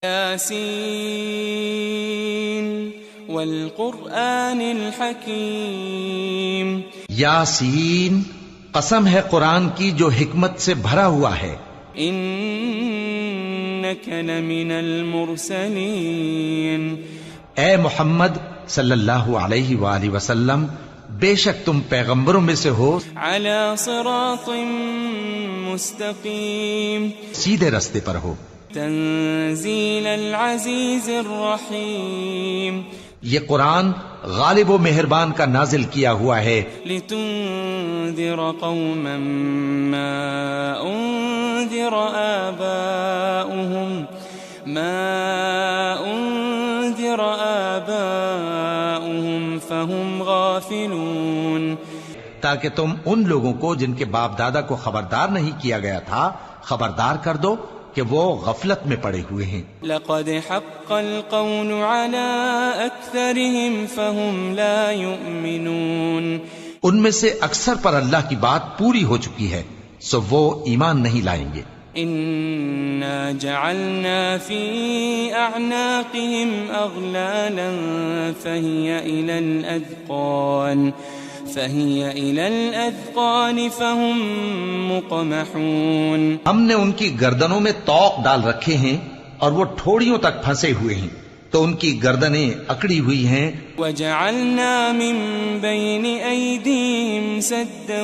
یاسین والقرآن الحکیم، یاسین قسم ہے قرآن کی جو حکمت سے بھرا ہوا ہے، انک لمن المرسلین، اے محمد صلی اللہ علیہ وآلہ وسلم بے شک تم پیغمبروں میں سے ہو، علی صراط مستقیم، سیدھے رستے پر ہو، تنزیل العزیز الرحیم، یہ قرآن غالب و مہربان کا نازل کیا ہوا ہے، لتنذر قوما ما انذر آباؤهم فهم غافلون، تاکہ تم ان لوگوں کو جن کے باپ دادا کو خبردار نہیں کیا گیا تھا خبردار کر دو کہ وہ غفلت میں پڑے ہوئے ہیں۔ لقد حق القول على اکثرهم فهم لا يؤمنون، ان میں سے اکثر پر اللہ کی بات پوری ہو چکی ہے سو وہ ایمان نہیں لائیں گے۔ انا جعلنا في اعناقهم اغلالا فهي الى الاذقان فهم مقمحون، ہم نے ان کی گردنوں میں طوق ڈال رکھے ہیں اور وہ ٹھوڑیوں تک پھنسے ہوئے ہیں تو ان کی گردنیں اکڑی ہوئی ہیں۔ وجعلنا من بين ايديهم سدا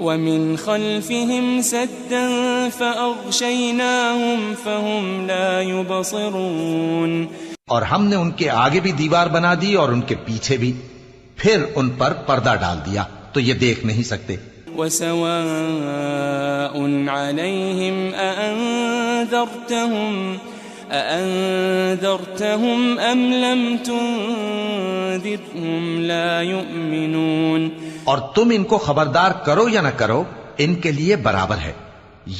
ومن خلفهم سدا فأغشيناهم فهم لا يبصرون، اور ہم نے ان کے آگے بھی دیوار بنا دی اور ان کے پیچھے بھی، پھر ان پر پردہ ڈال دیا تو یہ دیکھ نہیں سکتے۔ وسواء عليهم أأنذرتهم أم لم تنذرهم لا يؤمنون، اور تم ان کو خبردار کرو یا نہ کرو ان کے لیے برابر ہے،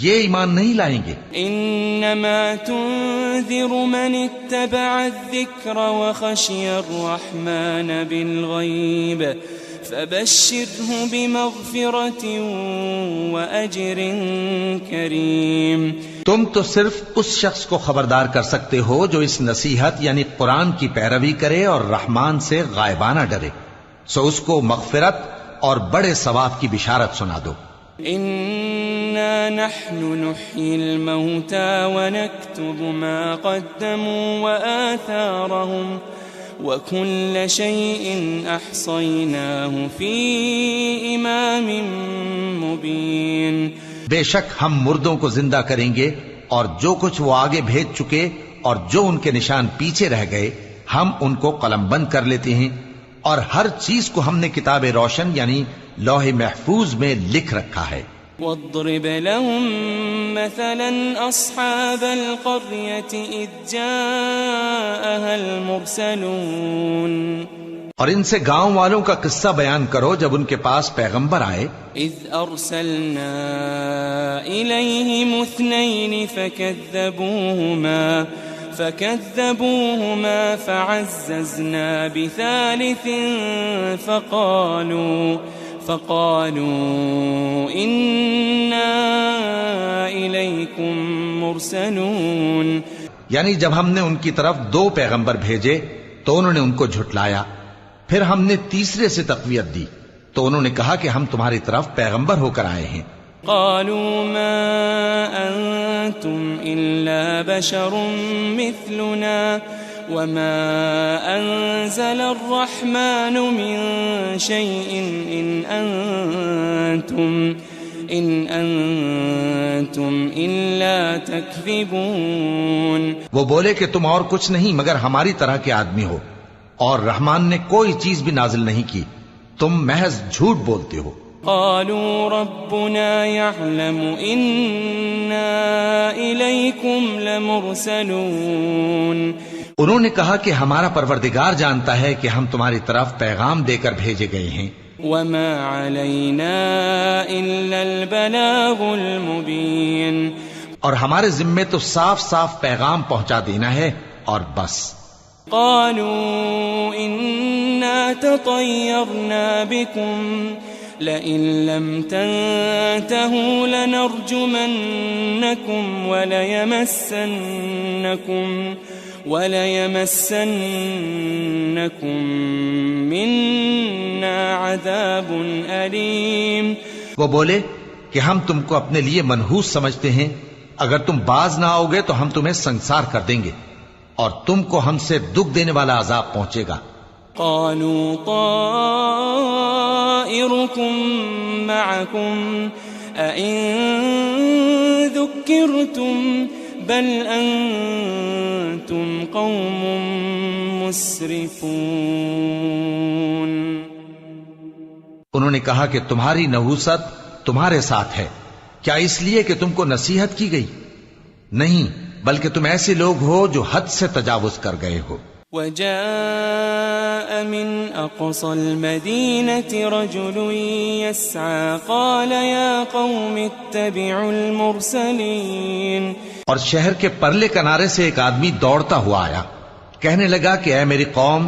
یہ ایمان نہیں لائیں گے۔ انما تنذر من اتبع الذکر وخشی الرحمن بالغیب فبشره بمغفرة وأجر کریم، تم تو صرف اس شخص کو خبردار کر سکتے ہو جو اس نصیحت یعنی قرآن کی پیروی کرے اور رحمان سے غائبانہ ڈرے، سو اس کو مغفرت اور بڑے ثواب کی بشارت سنا دو۔ انا نحن نحيي الموتى ونكتب ما قدموا وآثارهم وكل شيء احصيناه في امام مبين، بے شک ہم مردوں کو زندہ کریں گے اور جو کچھ وہ آگے بھیج چکے اور جو ان کے نشان پیچھے رہ گئے ہم ان کو قلم بند کر لیتے ہیں، اور ہر چیز کو ہم نے کتاب روشن یعنی لوح محفوظ میں لکھ رکھا ہے۔ واضرب لهم مثلا اصحاب القرية اذ جاءها المرسلون، اور ان سے گاؤں والوں کا قصہ بیان کرو جب ان کے پاس پیغمبر آئے۔ اذ ارسلنا الیہم اثنین فكذبوهما فعززنا بثالث فقالوا إنا إليكم مرسلون، یعنی جب ہم نے ان کی طرف 2 پیغمبر بھیجے تو انہوں نے ان کو جھٹلایا، پھر ہم نے تیسرے سے تقویت دی تو انہوں نے کہا کہ ہم تمہاری طرف پیغمبر ہو کر آئے ہیں۔ قالوا ما أنتم إلا بشر مثلنا وما أنزل الرحمن من شيء إن أنتم إلا تكذبون، وہ بولے کہ تم اور کچھ نہیں مگر ہماری طرح کے آدمی ہو اور رحمان نے کوئی چیز بھی نازل نہیں کی، تم محض جھوٹ بولتے ہو۔ قالوا ربنا يعلم إنا إليكم لمرسلون، انہوں نے کہا کہ ہمارا پروردگار جانتا ہے کہ ہم تمہاری طرف پیغام دے کر بھیجے گئے ہیں، وما علينا إلا البلاغ المبين، اور ہمارے ذمے تو صاف صاف پیغام پہنچا دینا ہے اور بس۔ قالوا إنا تطيرنا بكم لئن لم تنتهوا لنرجمنكم وليمسنكم منا عذاب أليم. وہ بولے کہ ہم تم کو اپنے لیے منحوس سمجھتے ہیں، اگر تم باز نہ آؤ گے تو ہم تمہیں سنسار کر دیں گے اور تم کو ہم سے دکھ دینے والا عذاب پہنچے گا. قالوا طائركم معكم أئن ذكرتم بل أنتم قوم مسرفون. انہوں نے کہا کہ تمہاری نحوست تمہارے ساتھ ہے، کیا اس لیے کہ تم کو نصیحت کی گئی؟ نہیں، بلکہ تم ایسے لوگ ہو جو حد سے تجاوز کر گئے ہو. وجاء من أقصى المدينة رجل يسعى قال يا قوم اتبعوا المرسلين. اور شہر کے پرلے کنارے سے ایک آدمی دوڑتا ہوا آیا، کہنے لگا کہ اے میری قوم،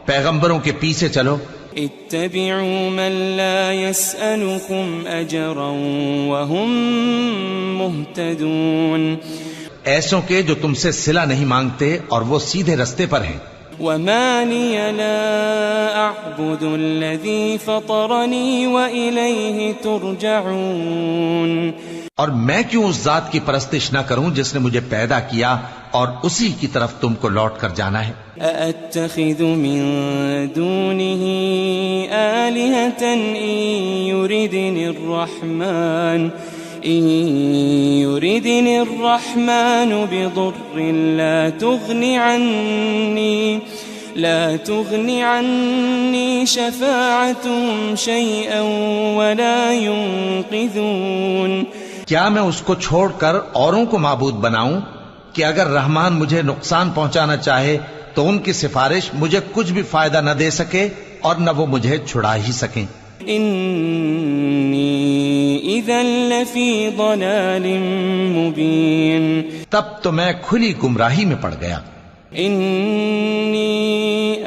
پیغمبروں کے پیچھے چلو. اتبعوا من لا يسألكم أجرا وهم مهتدون. ایسوں کے جو تم سے صلہ نہیں مانگتے اور وہ سیدھے رستے پر ہیں. وما لي لا أعبد الذي فطرني وإليه ترجعون. اور میں کیوں اس ذات کی پرستش نہ کروں جس نے مجھے پیدا کیا اور اسی کی طرف تم کو لوٹ کر جانا ہے. أأتخذ من دونه آلهة إن يردني الرحمن بضر لا تغني عني شفاعتهم شيئا ولا ينقذون. کیا میں اس کو چھوڑ کر اوروں کو معبود بناؤں کہ اگر رحمان مجھے نقصان پہنچانا چاہے تو ان کی سفارش مجھے کچھ بھی فائدہ نہ دے سکے اور نہ وہ مجھے چھڑا ہی سکیں. انی اذا لفی ضلال مبین. تب تو میں کھلی گمراہی میں پڑ گیا. انی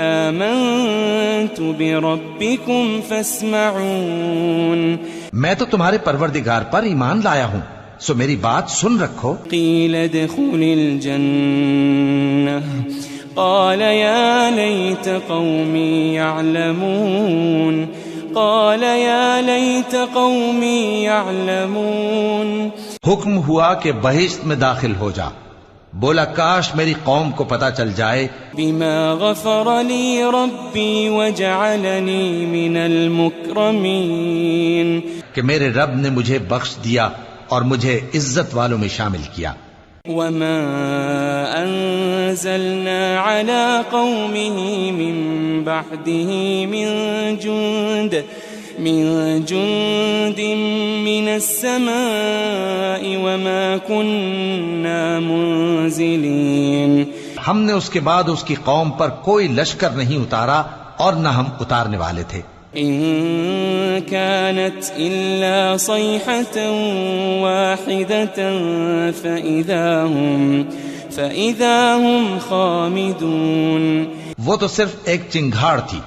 آمنت بربکم فاسمعون. میں تو تمہارے پروردگار پر ایمان لایا ہوں، سو میری بات سن رکھو. قیل ادخل الجنہ قال یا لیت قومی یعلمون. قال یا لیت قومی یعلمون. حکم ہوا کہ بہشت میں داخل ہو جا. بولا کاش میری قوم کو پتا چل جائے. بما غفر لی ربی وجعلنی من المکرمین. کہ میرے رب نے مجھے بخش دیا اور مجھے عزت والوں میں شامل کیا. وما انزلنا على قومه من بعده من جند من السماء وما كنا منزلين. ہم نے اس کے بعد اس کی قوم پر کوئی لشکر نہیں اتارا اور نہ ہم اتارنے والے تھے. إن كانت إلا صيحة واحدة فإذا هم خامدون. وہ تو صرف ایک چنگھاڑ تھی،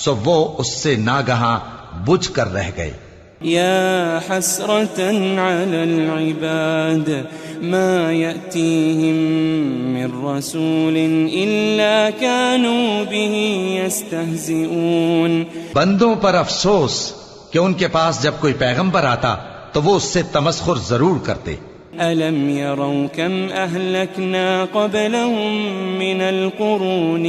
سو وہ اس سے ناگہاں بجھ کر رہ گئے. يا حسرة على العباد ما يأتيهم من رسول إلا كانوا به يستهزئون. بندوں پر افسوس کہ ان کے پاس جب کوئی پیغمبر آتا تو وہ اس سے تمسخر ضرور کرتے. ألم يروا كم أهلكنا قبلهم من القرون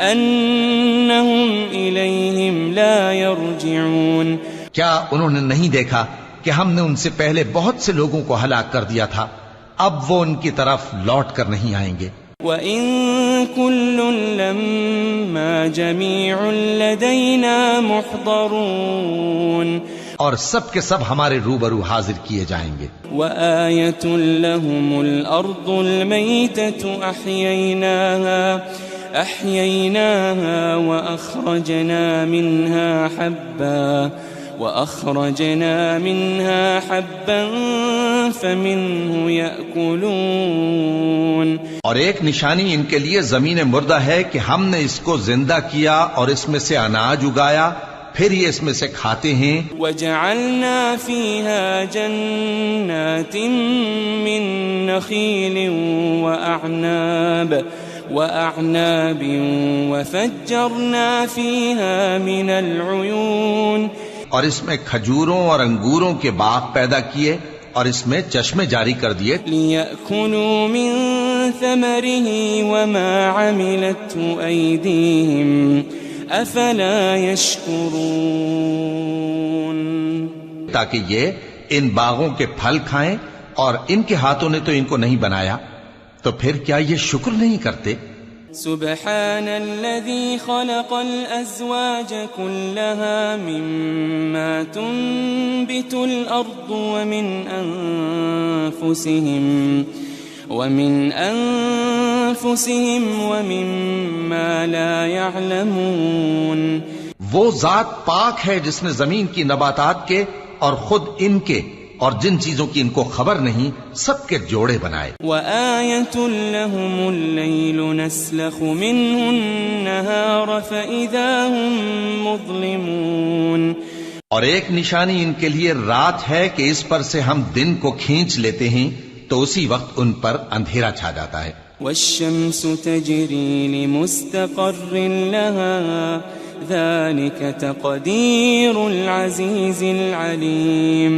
أنهم إليهم لا يرجعون. کیا انہوں نے نہیں دیکھا کہ ہم نے ان سے پہلے بہت سے لوگوں کو ہلاک کر دیا تھا، اب وہ ان کی طرف لوٹ کر نہیں آئیں گے. وَإِن كُلٌّ لَمَّا جَمِيعٌ لَدَيْنَا مُحْضَرُونَ. اور سب کے سب ہمارے روبرو حاضر کیے جائیں گے. وَآيَةٌ لَهُمُ الْأَرْضُ الْمَيْتَةُ أَحْيَيْنَاهَا وَأَخْرَجْنَا مِنْهَا حَبًّا فَمِنْهُ يَأْكُلُونَ. اور ایک نشانی ان کے لیے زمین مردہ ہے کہ ہم نے اس کو زندہ کیا اور اس میں سے اناج اگایا پھر یہ اس میں سے کھاتے ہیں. وجعلنا فيها جنات من نخيل وأعناب وفجرنا فيها من العيون. اور اس میں کھجوروں اور انگوروں کے باغ پیدا کیے اور اس میں چشمے جاری کر دیے. ليأكلوا من ثمره وما عملته أيديهم أفلا يشكرون. تاکہ یہ ان باغوں کے پھل کھائیں اور ان کے ہاتھوں نے تو ان کو نہیں بنایا، تو پھر کیا یہ شکر نہیں کرتے؟ سبحان الذي خلق الأزواج كلها مما تنبت الأرض ومن أنفسهم ومما لا يعلمون. وہ ذات پاک ہے جس نے زمین کی نباتات کے اور خود ان کے اور جن چیزوں کی ان کو خبر نہیں سب کے جوڑے بنائے. وآية لهم الليل نسلخ منه النهار فإذا هم مظلمون. اور ایک نشانی ان کے لیے رات ہے کہ اس پر سے ہم دن کو کھینچ لیتے ہیں تو اسی وقت ان پر اندھیرا چھا جاتا ہے. والشمس تجري لمستقر لها ذلك تقدير العزيز العليم.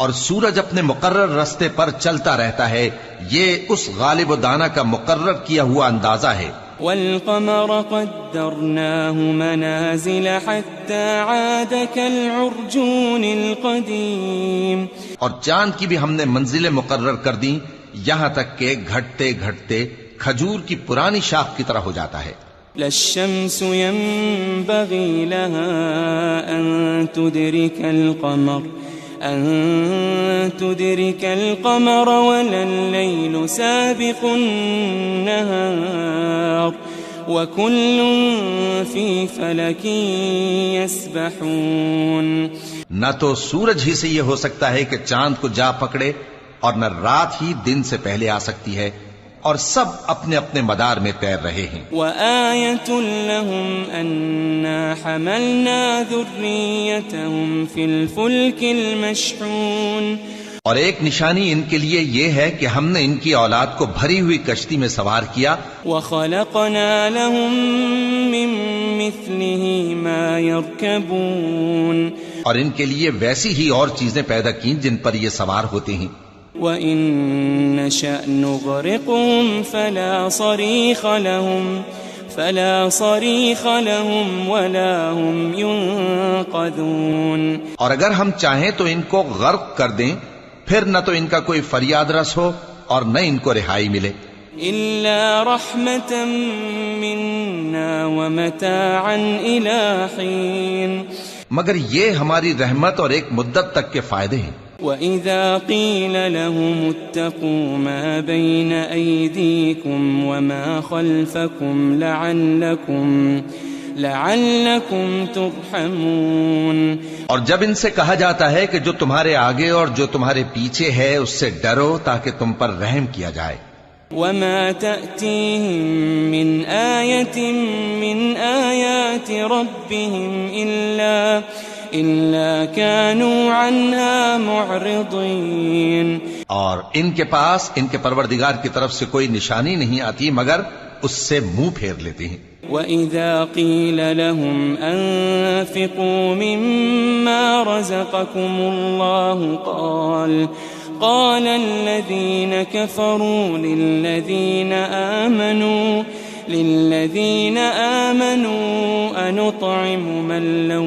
اور سورج اپنے مقرر رستے پر چلتا رہتا ہے، یہ اس غالب و دانا کا مقرر کیا ہوا اندازہ ہے. والقمر قدرناه منازل حتى عاد كالعرجون القديم. اور چاند کی بھی ہم نے منزلیں مقرر کر دیں یہاں تک کہ گھٹتے گھٹتے کھجور کی پرانی شاخ کی طرح ہو جاتا ہے. لا الشمس ينبغي لها أن تدرك القمر ولا الليل سابق النهار وكل في فلك يسبحون. نہ تو سورج ہی سے یہ ہو سکتا ہے کہ چاند کو جا پکڑے اور نہ رات ہی دن سے پہلے آ سکتی ہے، اور سب اپنے اپنے مدار میں تیر رہے ہیں. وآية لهم أنا حملنا ذريتهم في الفلك المشحون. اور ایک نشانی ان کے لیے یہ ہے کہ ہم نے ان کی اولاد کو بھری ہوئی کشتی میں سوار کیا. وخلقنا لهم من مثله ما يركبون. اور ان کے لیے ویسی ہی اور چیزیں پیدا کی جن پر یہ سوار ہوتے ہیں. وَإِن نَّشَأْ نُغْرِقْهُمْ فَلَا صَرِيخَ لَهُمْ وَلَا هُمْ يُنقَذُونَ. اور اگر ہم چاہیں تو ان کو غرق کر دیں، پھر نہ تو ان کا کوئی فریاد رس ہو اور نہ ان کو رہائی ملے. إِلَّا رَحْمَةً مِّنَّا وَمَتَاعًا إِلَىٰ حِينٍ. مگر یہ ہماری رحمت اور ایک مدت تک کے فائدے ہیں. وَإِذَا قِيلَ لَهُمُ اتَّقُوا مَا بَيْنَ أَيْدِيكُمْ وَمَا خَلْفَكُمْ لَعَلَّكُمْ تُرْحَمُونَ. اور جب ان سے کہا جاتا ہے کہ جو تمہارے آگے اور جو تمہارے پیچھے ہے اس سے ڈرو تاکہ تم پر رحم کیا جائے. وَمَا تَأْتِيهِم مِّنْ آيَةٍ مِّنْ آيَاتِ رَبِّهِمْ إِلَّا كَانُوا عَنْهَا مُعْرِضِينَ. اور ان کے پاس ان کے پروردگار کی طرف سے کوئی نشانی نہیں آتی مگر اس سے منہ پھیر لیتے ہیں. وَإِذَا قِيلَ لَهُمْ أَنفِقُوا مِمَّا رَزَقَكُمُ اللَّهُ قال الذين كفروا للذين آمنوا أنطعم من لو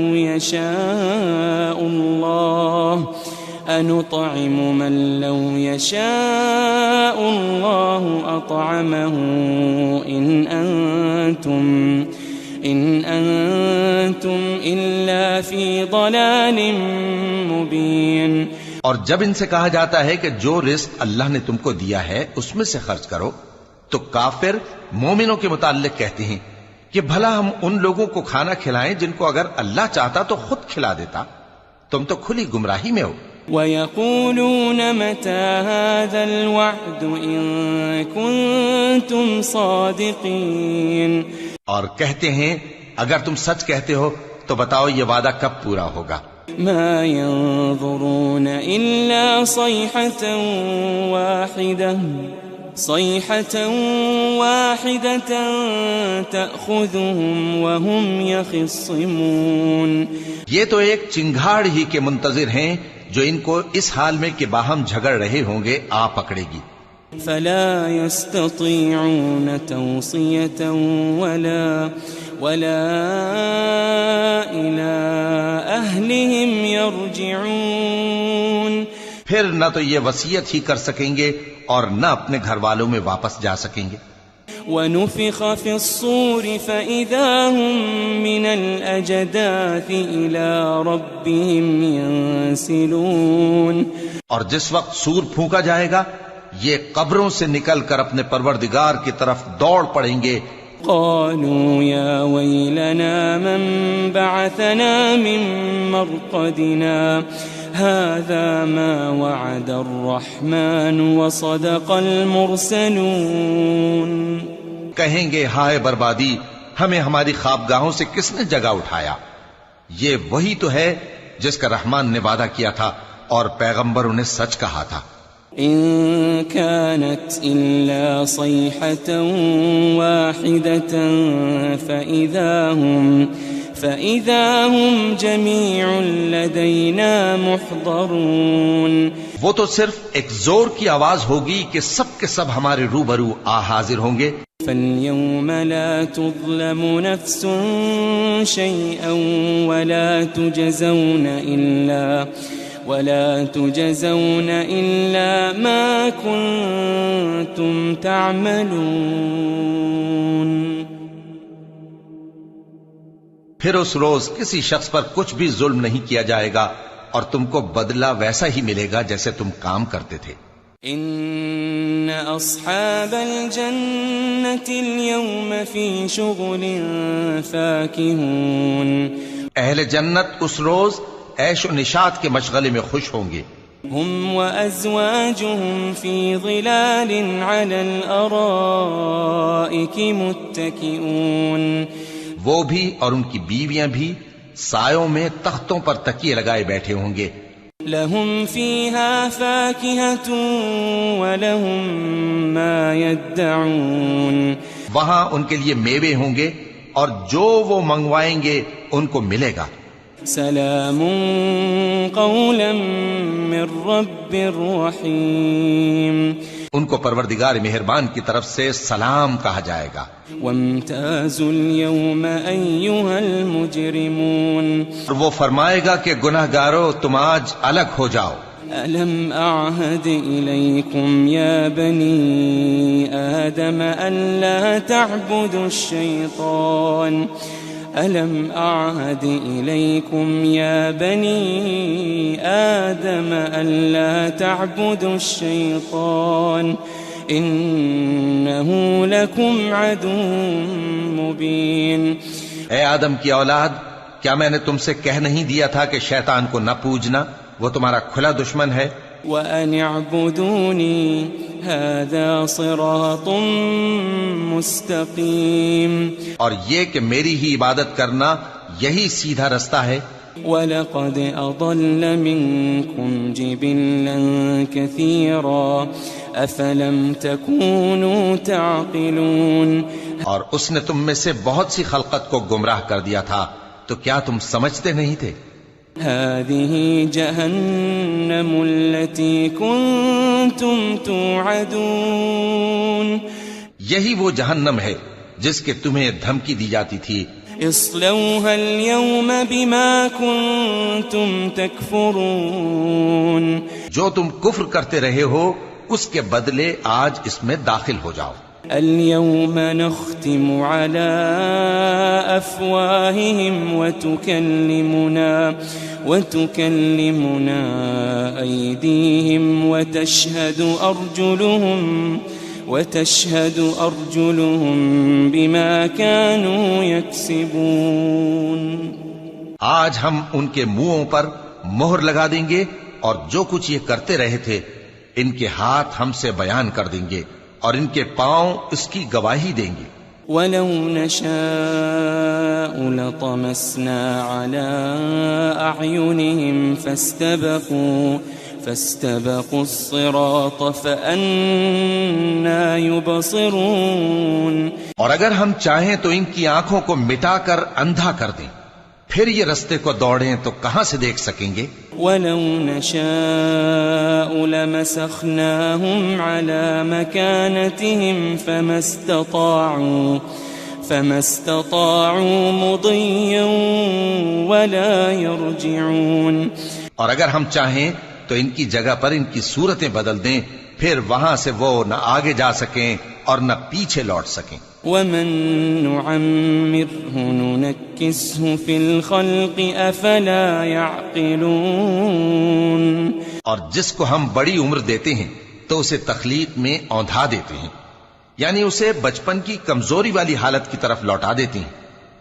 يشاء الله أطعمه إن أنتم إلا في ضلال مبين. اور جب ان سے کہا جاتا ہے کہ جو رزق اللہ نے تم کو دیا ہے اس میں سے خرچ کرو تو کافر مومنوں کے متعلق کہتے ہیں کہ بھلا ہم ان لوگوں کو کھانا کھلائیں جن کو اگر اللہ چاہتا تو خود کھلا دیتا. تم تو کھلی گمراہی میں ہو. وَيَقُولُونَ مَتَى هَذَا الْوَعْدُ إِن كُنتُمْ صَادِقِينَ. اور کہتے ہیں اگر تم سچ کہتے ہو تو بتاؤ یہ وعدہ کب پورا ہوگا؟ ما ينظرون إلا صيحة واحدة تأخذهم وهم يخصمون. یہ تو ایک چنگھاڑ ہی کے منتظر ہیں جو ان کو اس حال میں کہ باہم جھگڑ رہے ہوں گے آ پکڑے گی. فلا يستطيعون توصية ولا إلى أهلهم يرجعون. پھر نہ تو یہ وصیت ہی کر سکیں گے اور نہ اپنے گھر والوں میں واپس جا سکیں گے. ونفخ في الصور فإذا هم من الأجداث إلى ربهم ينسلون. اور جس وقت سور پھونکا جائے گا یہ قبروں سے نکل کر اپنے پروردگار کی طرف دوڑ پڑیں گے. قالوا يا ويلنا من بعثنا من مرقدنا هذا ما وعد الرحمن وصدق المرسلون. کہیں گے ہائے بربادی، ہمیں ہماری خوابگاہوں سے کس نے جگا اٹھایا؟ یہ وہی تو ہے جس کا رحمان نے وعدہ کیا تھا اور پیغمبروں نے سچ کہا تھا. إن كانت إلا صيحة واحدة فإذا هم جميع لدينا محضرون. وہ تو صرف ایک زور کی آواز ہوگی کہ سب کے سب ہمارے روبرو حاضر ہوں گے. فاليوم لا تظلم نفس شيئا ولا تجزون إلا ما كنتم تعملون. پھر اس روز کسی شخص پر کچھ بھی ظلم نہیں کیا جائے گا اور تم کو بدلہ ویسا ہی ملے گا جیسے تم کام کرتے تھے. ان اصحاب الجنة اليوم في شغل فاكهون. اہل جنت اس روز عیش و نشاط کے مشغلے میں خوش ہوں گے. هم وأزواجهم في ظلال على الأرائك متكئون. وہ بھی اور ان کی بیویاں بھی سایوں میں تختوں پر تکیے لگائے بیٹھے ہوں گے. لهم فيها فاكهة ولهم ما يدعون. وہاں ان کے لیے میوے ہوں گے اور جو وہ منگوائیں گے ان کو ملے گا. سلام قولا من رب رحیم. ان کو پروردگار مہربان کی طرف سے سلام کہا جائے گا. وامتازوا اليوم أيها المجرمون. اور وہ فرمائے گا کہ گناہگارو تم آج الگ ہو جاؤ. ألم أعهد إليكم يا بني آدم ألا تعبدوا الشيطان ألم أعهد إليكم يا بني آدم ألا تعبدوا الشيطان إنه لكم عدو مبين. اے آدم کی اولاد، کیا میں نے تم سے کہہ نہیں دیا تھا کہ شیطان کو نہ پوجنا، وہ تمہارا کھلا دشمن ہے. وَأَنِ اعْبُدُونِي هَذَا صِرَاطٌ مُسْتَقِيمٌ. اور یہ کہ میری ہی عبادت کرنا یہی سیدھا رستہ ہے. وَلَقَدْ أَضَلَّ مِنكُمْ جِبِلًّا كَثِيرًا أَفَلَمْ تَكُونُوا تَعْقِلُونَ. اور اس نے تم میں سے بہت سی خلقت کو گمراہ کر دیا تھا، تو کیا تم سمجھتے نہیں تھے؟ هذه جهنم التي كنتم توعدون. یہی وہ جہنم ہے جس کے تمہیں دھمکی دی جاتی تھی. اصلوها اليوم بما كنتم تكفرون. جو تم کفر کرتے رہے ہو اس کے بدلے آج اس میں داخل ہو جاؤ. اليوم نختم على أفواههم وتكلمنا أيديهم وتشهد أرجلهم بما كانوا يكسبون. آج ہم ان کے منہوں پر مہر لگا دیں گے اور جو کچھ یہ کرتے رہے تھے ان کے ہاتھ ہم سے بیان کر دیں گے اور ان کے پاؤں اس کی گواہی دیں گے. ولو نشاء لطمسنا على أعينهم فاستبقوا الصراط فأنى يبصرون. اور اگر ہم چاہیں تو ان کی آنکھوں کو مٹا کر اندھا کر دیں، پھر یہ رستے کو دوڑیں تو کہاں سے دیکھ سکیں گے؟ وَلَوْ نَشَاءُ لَمَسَخْنَاهُمْ عَلَى مَكَانَتِهِمْ فَمَا اسْتَطَاعُوا مُضِيًّا وَلَا يَرْجِعُونَ. اور اگر ہم چاہیں تو ان کی جگہ پر ان کی صورتیں بدل دیں، پھر وہاں سے وہ نہ آگے جا سکیں اور نہ پیچھے لوٹ سکیں. وَمَن نُعَمِّرْهُ نُنَكِّسْهُ فِي الْخَلْقِ أَفَلَا يَعْقِلُونَ. اور جس کو ہم بڑی عمر دیتے ہیں تو اسے تخلیق میں اوندھا دیتے ہیں، یعنی اسے بچپن کی کمزوری والی حالت کی طرف لوٹا دیتے ہیں.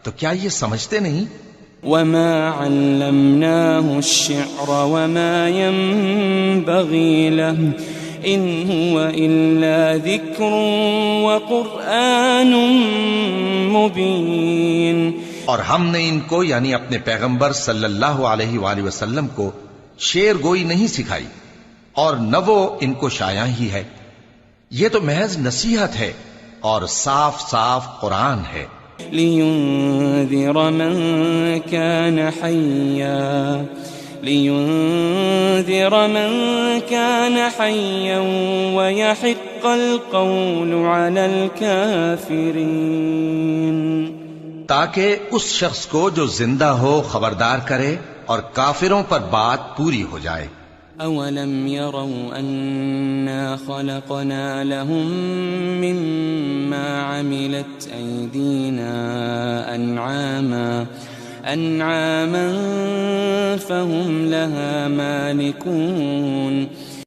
تو کیا یہ سمجھتے نہیں؟ وَمَا عَلَّمْنَاهُ الشِّعْرَ وَمَا يَنبَغِي لَهُ إِنْ هُوَ إِلَّا ذِكْرٌ وَقُرْآنٌ مُبِينٌ. اور ہم نے ان کو یعنی اپنے پیغمبر صلی اللہ علیہ وآلہ وسلم کو شعر گوئی نہیں سکھائی، اور نہ وہ ان کو شایع ہی ہے. یہ تو محض نصیحت ہے اور صاف صاف قرآن ہے. لِيُنذِرَ مَن كَانَ حَيًّا وَيَحِقَّ الْقَوْلُ عَلَى الْكَافِرِينَ. تاکہ اس شخص کو جو زندہ ہو خبردار کرے اور کافروں پر بات پوری ہو جائے. أَوَلَمْ يَرَوْا أَنَّا خَلَقْنَا لَهُم مِّمَّا عَمِلَتْ أَيْدِينَا أَنْعَامًا فَهُمْ لَهَا مَالِكُونَ.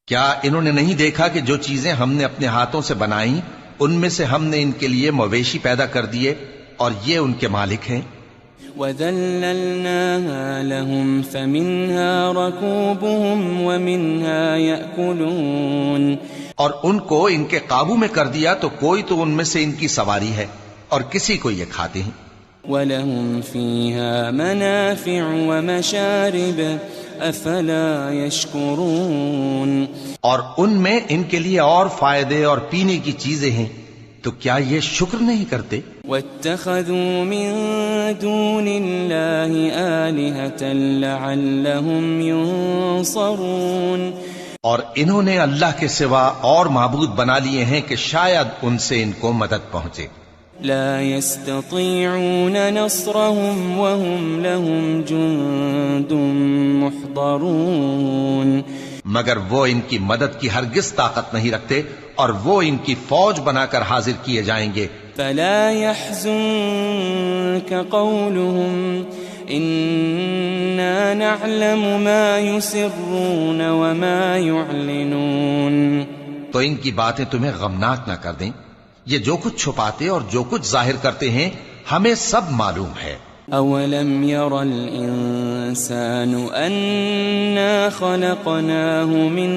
کیا انہوں نے نہیں دیکھا کہ جو چیزیں ہم نے اپنے ہاتھوں سے بنائیں ان میں سے ہم نے ان کے لیے مویشی پیدا کر دیے اور یہ ان کے مالک ہیں. وَذَلَّلْنَاهَا لَهُمْ فَمِنْهَا رَكُوبُهُمْ وَمِنْهَا يَأْكُلُونَ. اور ان کو ان کے قابو میں کر دیا تو کوئی تو ان میں سے ان کی سواری ہے اور کسی کو یہ کھاتے ہیں. وَلَهُمْ فِيهَا مَنَافِعُ وَمَشَارِبُ أَفَلَا يَشْكُرُونَ. اور ان میں ان کے لیے اور فائدے اور پینے کی چیزیں ہیں، تو کیا یہ شکر نہیں کرتے؟ وَاتَّخَذُوا مِن دُونِ اللَّهِ آلِهَةً لَعَلَّهُمْ يُنصَرُونَ. اور انہوں نے اللہ کے سوا اور معبود بنا لیے ہیں کہ شاید ان سے ان کو مدد پہنچے. لا يستطيعون نصرهم وهم لهم جند محضرون. مگر وہ ان کی مدد کی ہرگز طاقت نہیں رکھتے اور وہ ان کی فوج بنا کر حاضر کیے جائیں گے. فلا يحزنك قولهم إنا نعلم ما يسرون وما يعلنون. تو ان کی باتیں تمہیں غمناک نہ کر دیں. یہ جو کچھ چھپاتے اور جو کچھ ظاہر کرتے ہیں ہمیں سب معلوم ہے. أولم ير الإنسان أنا خلقناه من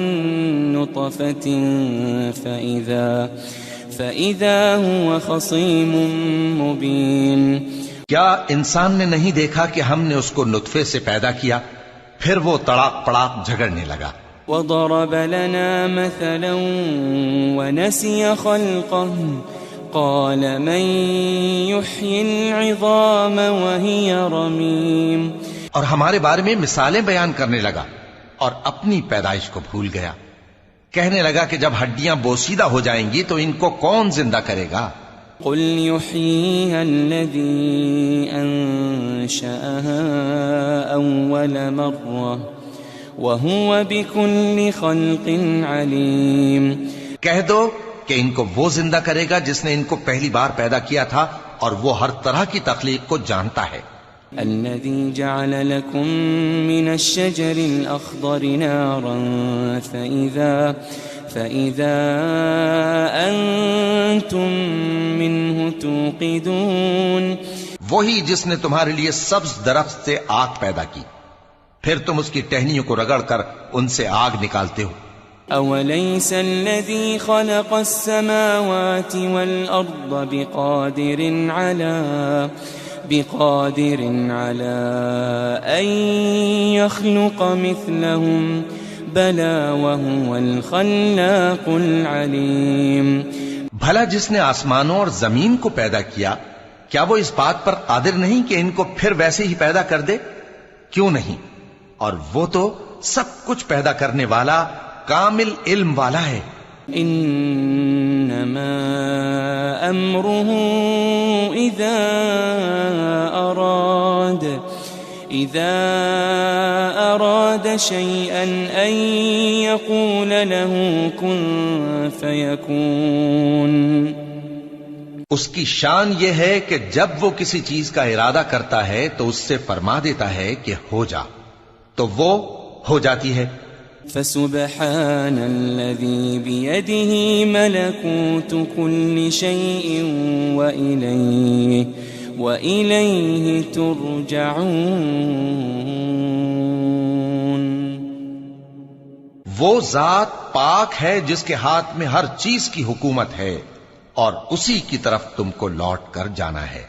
نطفة فإذا هو خصيم مبين. کیا انسان نے نہیں دیکھا کہ ہم نے اس کو نطفے سے پیدا کیا پھر وہ تڑاک پڑاک جھگڑنے لگا. وضرب لنا مثلا ونسي خلقه قال من يحيي العظام وهي رميم. اور ہمارے بارے میں مثالیں بیان کرنے لگا اور اپنی پیدائش کو بھول گیا. کہنے لگا کہ جب ہڈیاں بوسیدہ ہو جائیں گی تو ان کو کون زندہ کرے گا؟ قل يحييها الذي أنشأها أول مرة وَهُوَ بِكُلِّ خَلْقٍ عَلِيمٌ. کہہ دو کہ ان کو وہ زندہ کرے گا جس نے ان کو پہلی بار پیدا کیا تھا اور وہ ہر طرح کی تخلیق کو جانتا ہے. الَّذِي جَعَلَ لَكُم مِّنَ الشَّجَرِ الْأَخْضَرِ نَارًا فَإِذَا أَنتُم مِّنْهُ تُوقِدُونَ. وہی جس نے تمہارے لیے سبز درخت سے آگ پیدا کی، پھر تم اس کی ٹہنیوں کو رگڑ کر ان سے آگ نکالتے ہو. أوليس الذي خلق السماوات والأرض بقادر على أن يخلق مثلهم بلى وهو الخلاق العليم. بھلا جس نے آسمانوں اور زمین کو پیدا کیا کیا وہ اس بات پر قادر نہیں کہ ان کو پھر ویسے ہی پیدا کر دے؟ کیوں نہیں؟ اور وہ تو سب کچھ پیدا کرنے والا کامل علم والا ہے. انما امره اذا اراد شيئا ان يقول له كن فيكون. اس کی شان یہ ہے کہ جب وہ کسی چیز کا ارادہ کرتا ہے تو اس سے فرما دیتا ہے کہ ہو جا، تو وہ ہو جاتی ہے. فسبحان الذي بيده ملكوت كل شيء وإليه ترجعون. وہ ذات پاک ہے جس کے ہاتھ میں ہر چیز کی حکومت ہے اور اسی کی طرف تم کو لوٹ کر جانا ہے.